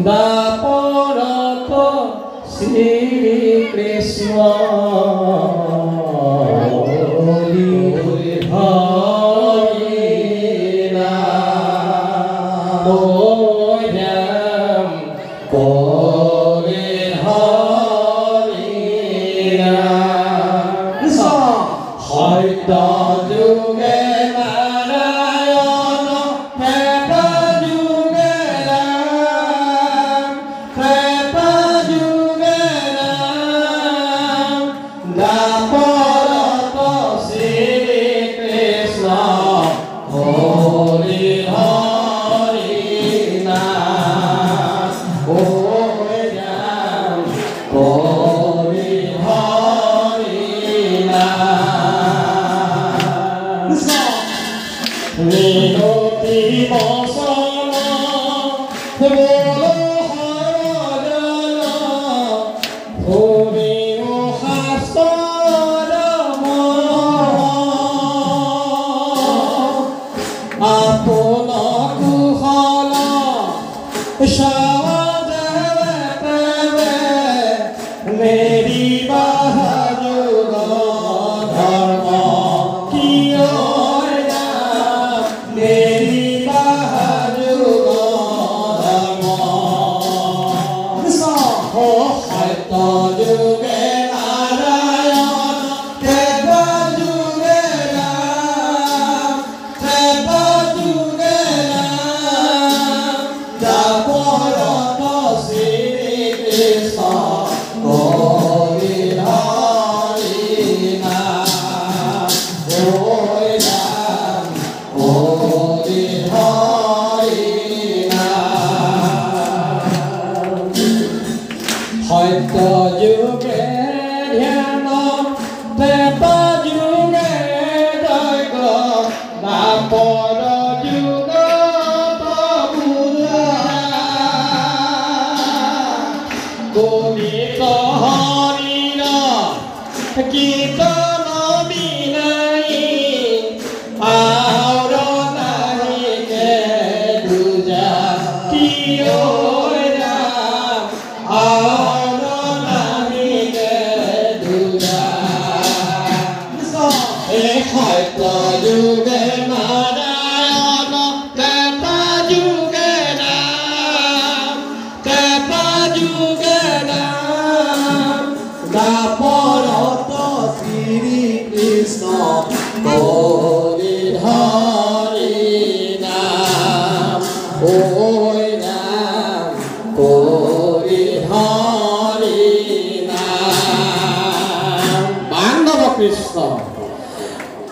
দাপৰত শ্ৰী কৃষ্ণ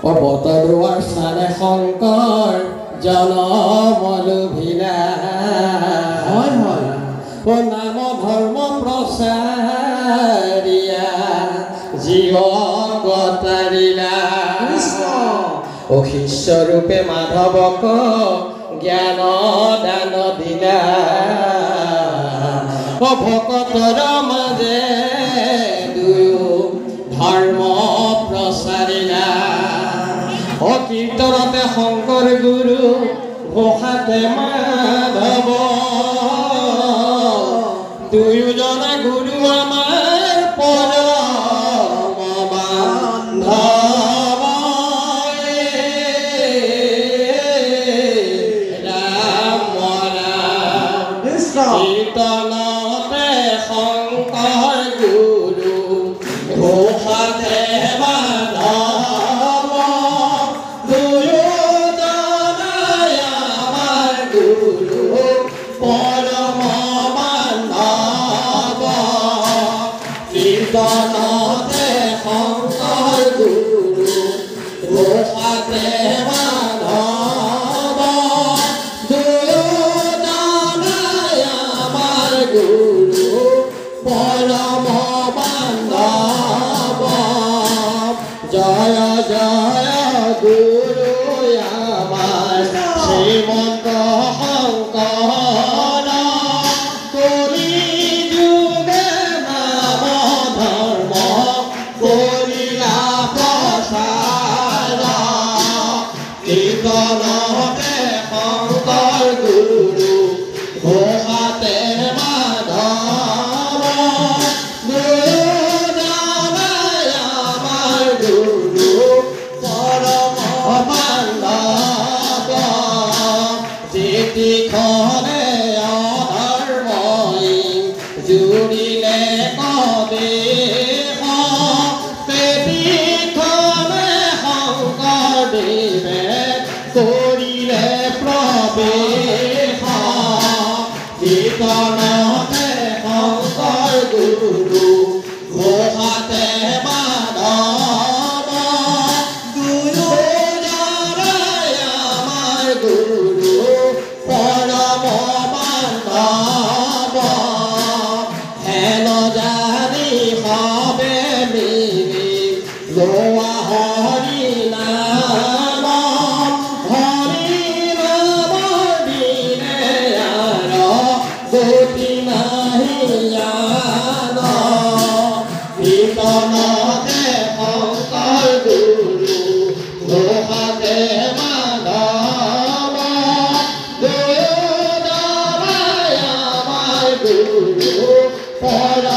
অৱতাৰোৱাৰ স্থানে শংকৰ জনমলুভিলা হয় হয় নাম ধৰ্ম প্ৰচাৰিয়া জীৱগতাৰিলা শিষ্যৰূপে মাধৱক জ্ঞান দান দিলা ভকতৰ মাজে দুয়ো ধৰ্ম প্ৰচাৰিলা কীৰ্তনতে শংকৰ গুৰু ঘোষাতে মাধৱ দুয়োজনা গুৰু আমাৰ পৰম বান্ধৱ ৰাম ৰাম কীৰ্তনতে শংকৰ গুৰু ঘোষাতে পৰম বান্ধব চিঠিখনে অধৰ্মই জুৰিলে কদেশ পৃথিৱীখনে শংকৰদেৱে কৰিলে প্ৰৱেশ কীৰ্তনতে শংকৰ গুৰু ঘোষাতে মাধৱ দুয়োজনে আমাৰ গুৰু পৰম বান্ধৱ হেন জানি সবে মিলি লোৱা হৰি নাম হৰি নামৰ দিনে আৰু গতি নাহি জ্ঞান কীৰ্তনতে শংকৰ গুৰু ঘোষাতে মাধৱ দুয়োজনে আমাৰ গুৰু পৰম